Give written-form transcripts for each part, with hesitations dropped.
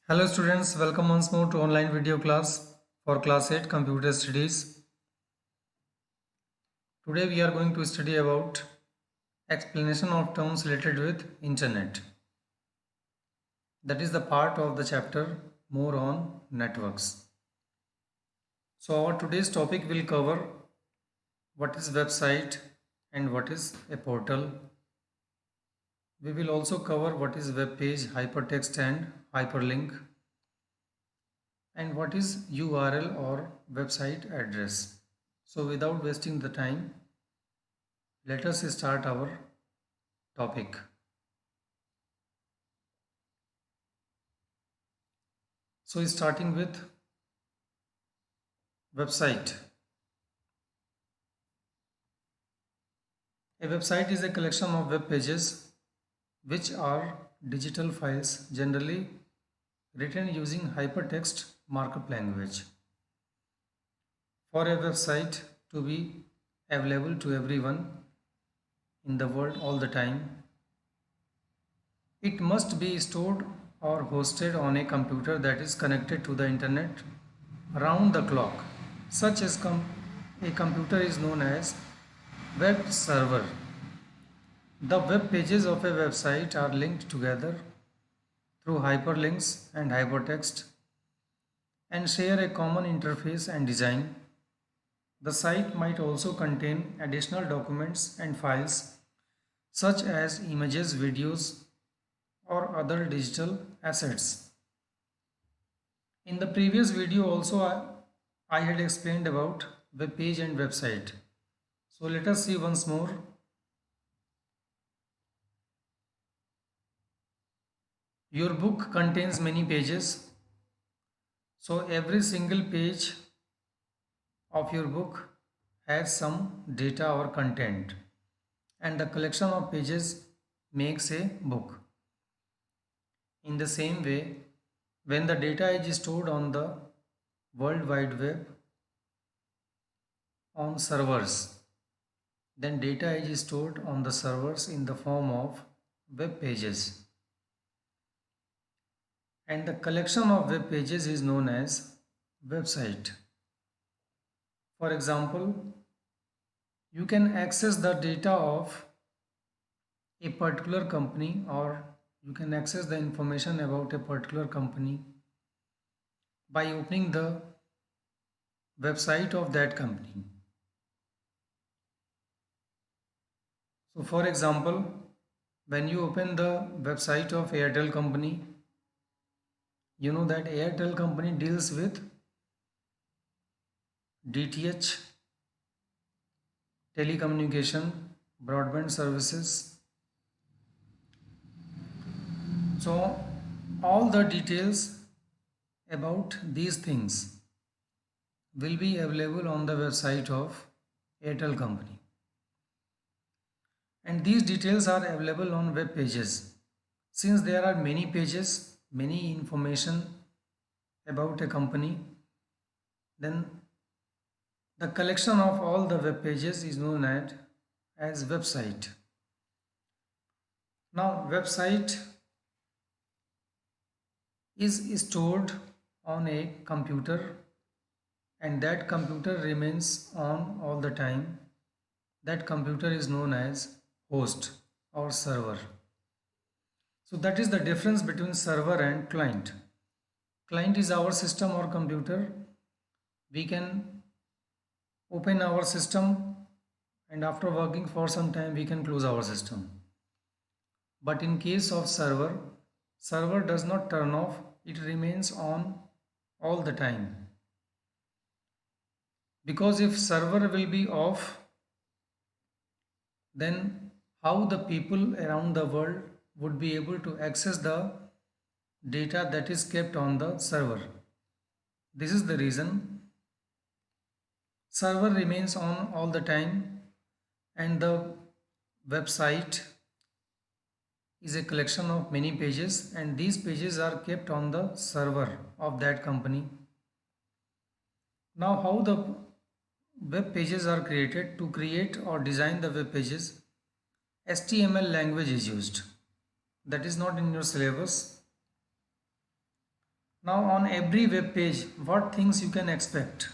Hello students, welcome once more to online video class for class 8 computer studies. Today we are going to study about explanation of terms related with internet. That is the part of the chapter more on networks. So our today's topic will cover what is website and what is a portal. We will also cover what is web page, hypertext and hyperlink, and what is URL or website address. So without wasting the time, let us start our topic. So starting with website. A website is a collection of web pages which are digital files generally written using hypertext markup language. For a website to be available to everyone in the world all the time, it must be stored or hosted on a computer that is connected to the internet round the clock. Such as a computer is known as web server. The web pages of a website are linked together through hyperlinks and hypertext and share a common interface and design. The site might also contain additional documents and files such as images, videos, or other digital assets. In the previous video also I had explained about web page and website. So let us see once more. Your book contains many pages. So every single page of your book has some data or content, and the collection of pages makes a book. In the same way, when the data is stored on the World Wide Web on servers, then data is stored on the servers in the form of web pages. And the collection of web pages is known as website. For example, you can access the data of a particular company, or you can access the information about a particular company by opening the website of that company. So for example, when you open the website of Airtel company, you know that Airtel company deals with DTH, telecommunication, broadband services. So all the details about these things will be available on the website of Airtel company. And these details are available on web pages. Since there are many pages, many information about a company, then the collection of all the web pages is known as website. Now website is stored on a computer, and that computer remains on all the time. That computer is known as host or server. So that is the difference between server and client. Client is our system or computer. We can open our system, and after working for some time we can close our system. But in case of server, server does not turn off, it remains on all the time. Because if server will be off, then how the people around the world would be able to access the data that is kept on the server. This is the reason server remains on all the time, and the website is a collection of many pages, and these pages are kept on the server of that company. Now how the web pages are created? To create or design the web pages, HTML language is used. That is not in your syllabus. Now on every web page, what things you can expect?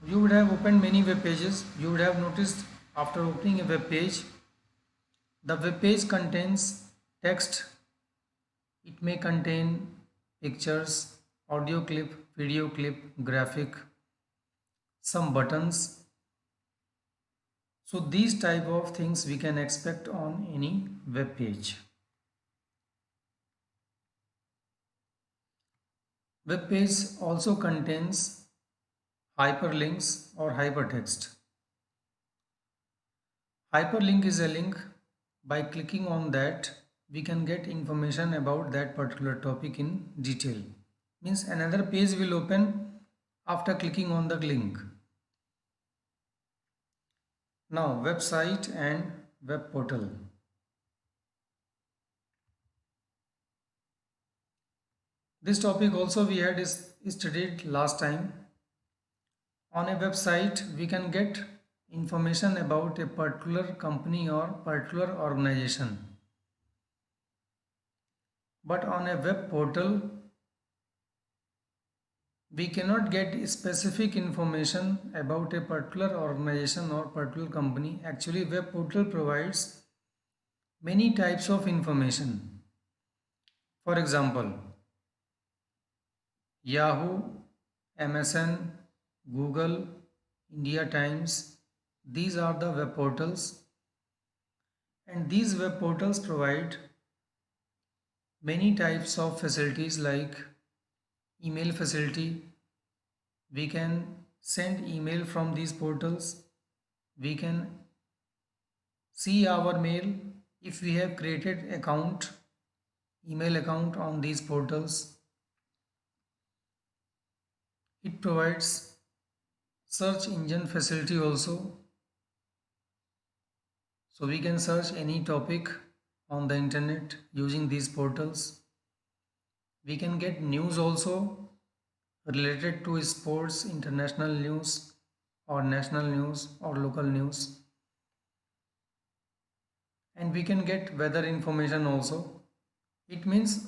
You would have opened many web pages. You would have noticed after opening a web page, the web page contains text. It may contain pictures, audio clip, video clip, graphic, some buttons. So these type of things we can expect on any web page. Web page also contains hyperlinks or hypertext. Hyperlink is a link. By clicking on that, we can get information about that particular topic in detail. Means another page will open after clicking on the link. Now website and web portal. This topic also we had studied last time. On a website, we can get information about a particular company or particular organization. But on a web portal, we cannot get specific information about a particular organization or particular company. Actually, web portal provides many types of information. For example, Yahoo, MSN, Google, India Times, these are the web portals, and these web portals provide many types of facilities like email facility. We can send email from these portals. We can see our mail if we have created email account on these portals. It provides search engine facility also. So we can search any topic on the internet using these portals. We can get news also related to sports, international news or national news or local news. And we can get weather information also. It means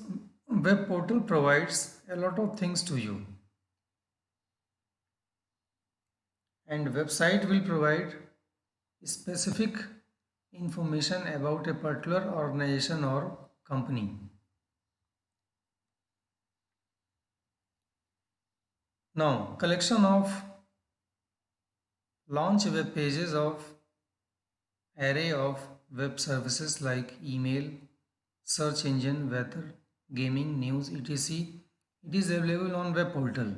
web portal provides a lot of things to you. And website will provide specific information about a particular organization or company. Now, collection of launch web pages of array of web services like email, search engine, weather, gaming, news, etc. It is available on web portal.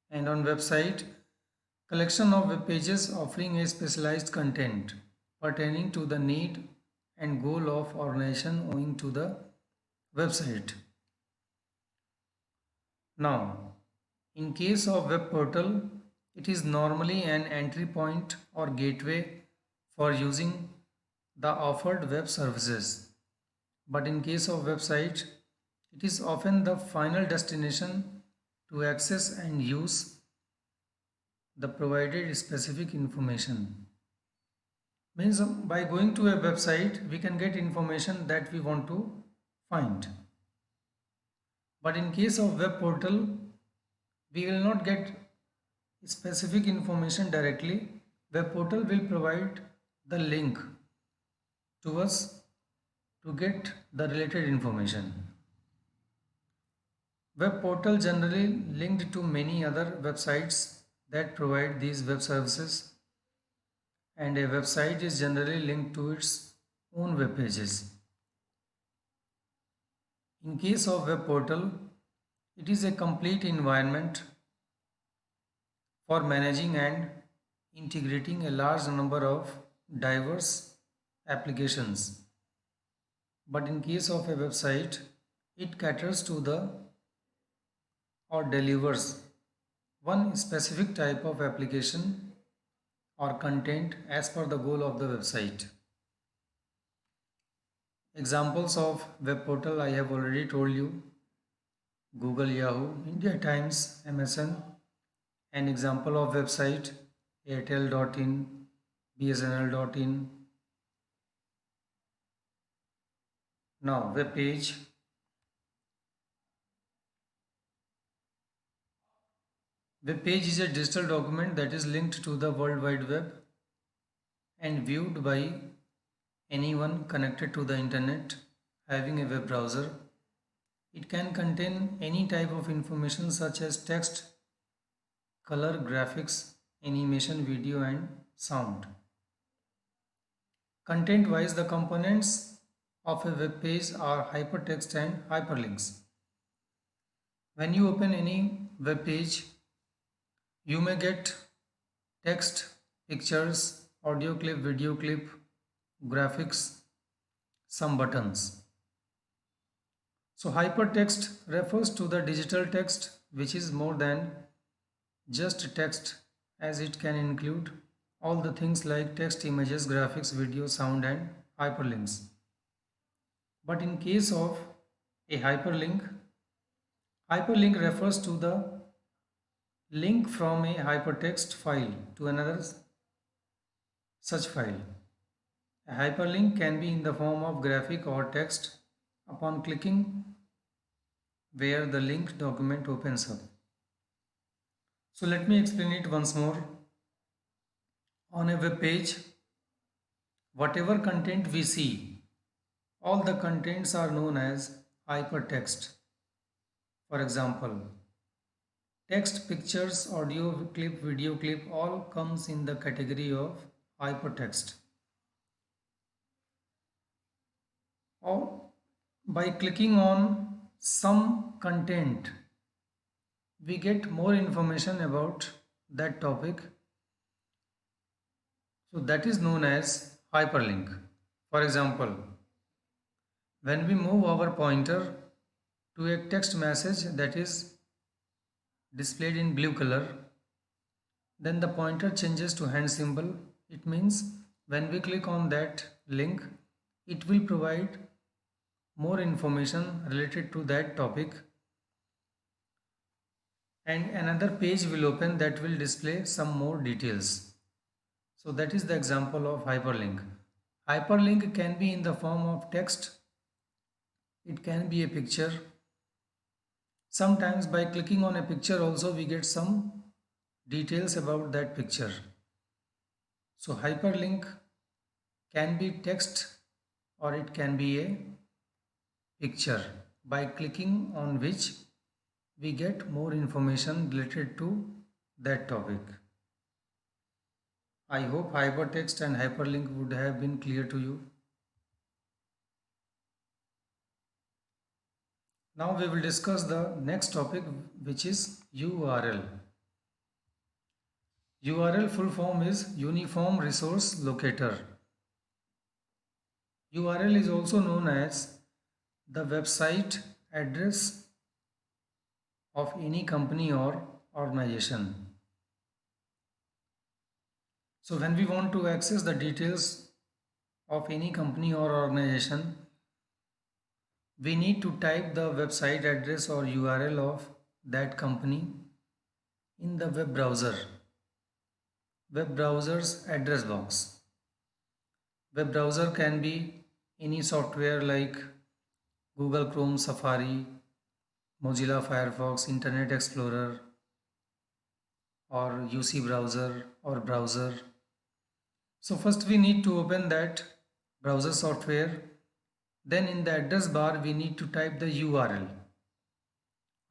And on website, collection of web pages offering a specialized content pertaining to the need and goal of organization owing to the website. Now, in case of web portal, it is normally an entry point or gateway for using the offered web services. But in case of website, it is often the final destination to access and use the provided specific information. Means by going to a website, we can get information that we want to find. But in case of web portal, we will not get specific information directly. Web portal will provide the link to us to get the related information. Web portal generally linked to many other websites that provide these web services, and a website is generally linked to its own web pages. In case of web portal, it is a complete environment for managing and integrating a large number of diverse applications. But in case of a website, it caters to the or delivers one specific type of application or content as per the goal of the website. Examples of web portal I have already told you: Google, Yahoo, India Times, MSN. An example of website: airtel.in, bsnl.in. Now web page. Web page is a digital document that is linked to the World Wide Web and viewed by anyone connected to the internet having a web browser. It can contain any type of information such as text, color, graphics, animation, video, and sound. Content wise, the components of a web page are hypertext and hyperlinks. When you open any web page, you may get text, pictures, audio clip, video clip, graphics, some buttons. So hypertext refers to the digital text which is more than just text, as it can include all the things like text, images, graphics, video, sound, and hyperlinks. But in case of a hyperlink, hyperlink refers to the link from a hypertext file to another such file. A hyperlink can be in the form of graphic or text upon clicking where the link document opens up. So let me explain it once more. On a web page, whatever content we see, all the contents are known as hypertext. For example, text, pictures, audio clip, video clip all comes in the category of hypertext. Or by clicking on some content, we get more information about that topic. So that is known as hyperlink. For example, when we move our pointer to a text message that is displayed in blue color, then the pointer changes to hand symbol. It means when we click on that link, it will provide more information related to that topic, and another page will open that will display some more details. So that is the example of hyperlink. Hyperlink can be in the form of text, it can be a picture. Sometimes by clicking on a picture also we get some details about that picture. So hyperlink can be text or it can be a picture by clicking on which we get more information related to that topic. I hope hypertext and hyperlink would have been clear to you. Now we will discuss the next topic, which is URL. URL full form is Uniform Resource Locator. URL is also known as the website address of any company or organization. So when we want to access the details of any company or organization, we need to type the website address or URL of that company in the web browser's address box. Web browser can be any software like Google Chrome, Safari, Mozilla Firefox, Internet Explorer, or UC browser or browser. So first we need to open that browser software. Then in the address bar we need to type the URL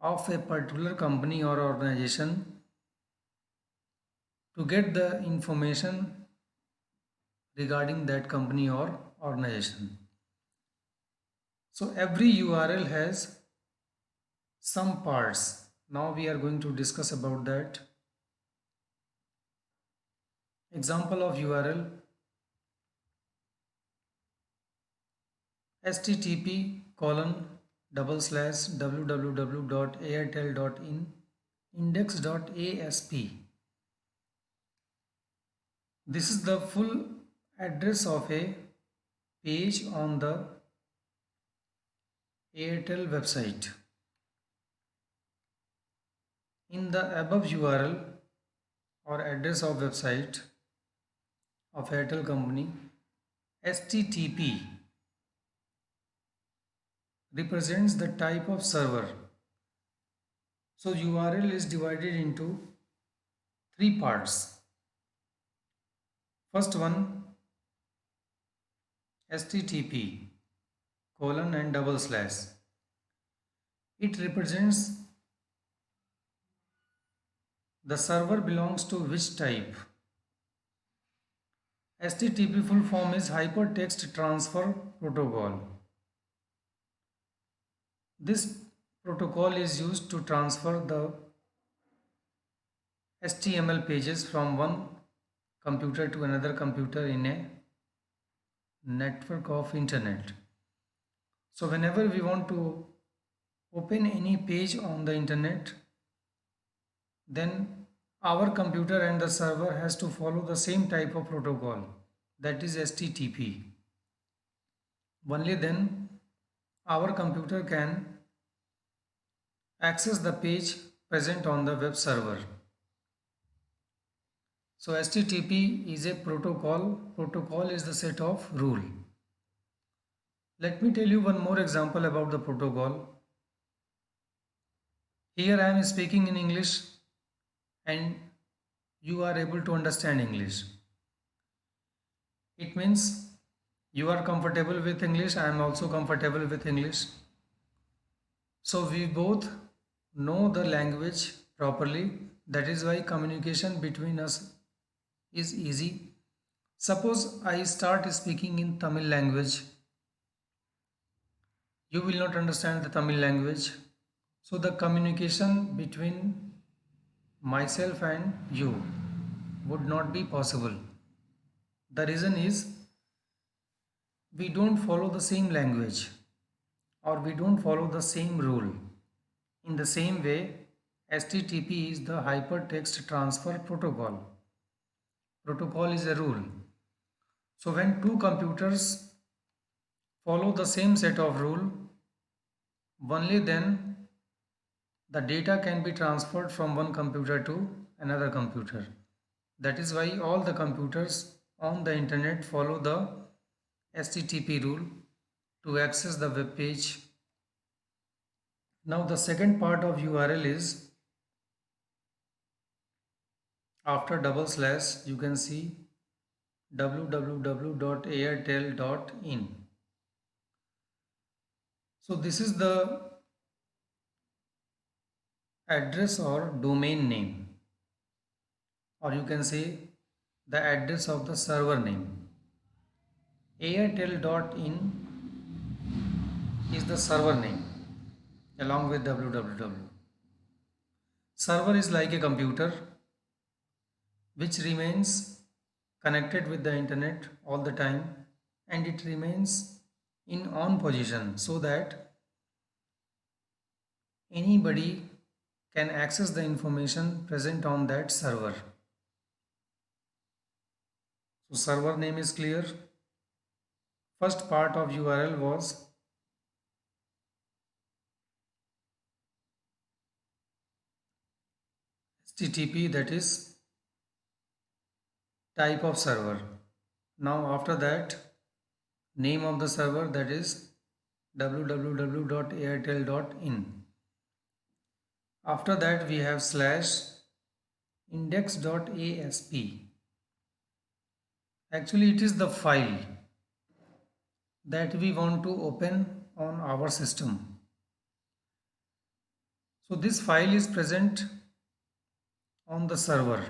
of a particular company or organization to get the information regarding that company or organization. So every URL has some parts. Now we are going to discuss about that. Example of URL: http://www.airtel.in index.asp. This is the full address of a page on the Airtel website. In the above URL or address of website of Airtel company, HTTP represents the type of server. So URL is divided into three parts. First one, HTTP colon and double slash. It represents the server belongs to which type. HTTP full form is Hypertext Transfer Protocol. This protocol is used to transfer the HTML pages from one computer to another computer in a network of internet. So whenever we want to open any page on the internet, then our computer and the server has to follow the same type of protocol, that is HTTP. Only then our computer can access the page present on the web server. So HTTP is a protocol. Protocol is the set of rule. Let me tell you one more example about the protocol. Here I am speaking in English and you are able to understand English. It means you are comfortable with English, I am also comfortable with English. So we both know the language properly. That is why communication between us is easy. Suppose I start speaking in Tamil language. You will not understand the Tamil language. So the communication between myself and you would not be possible. The reason is we don't follow the same language or we don't follow the same rule. In the same way, HTTP is the Hypertext Transfer Protocol. Protocol is a rule. So when two computers follow the same set of rule, only then the data can be transferred from one computer to another computer. That is why all the computers on the internet follow the HTTP rule to access the web page. Now the second part of URL is after double slash you can see www.airtel.in. So this is the address or domain name, or you can say the address of the server name. Airtel.in is the server name along with www. Server is like a computer which remains connected with the internet all the time and it remains in on position so that anybody can access the information present on that server. So server name is clear. First part of URL was HTTP, that is type of server. Now after that, name of the server, that is www.airtel.in. After that we have slash index.asp. Actually it is the file that we want to open on our system. So this file is present on the server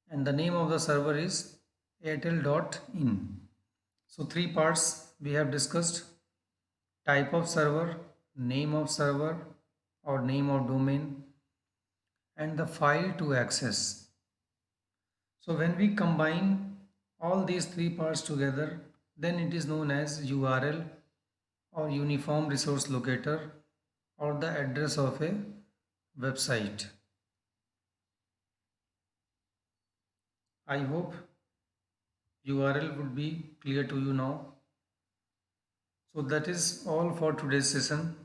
and the name of the server is airtel.in. So three parts we have discussed: type of server, name of server or name of domain, and the file to access. So when we combine all these three parts together, then it is known as URL or Uniform Resource Locator or the address of a website. I hope URL would be clear to you now. So that is all for today's session.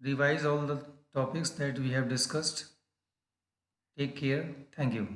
Revise all the topics that we have discussed. Take care. Thank you.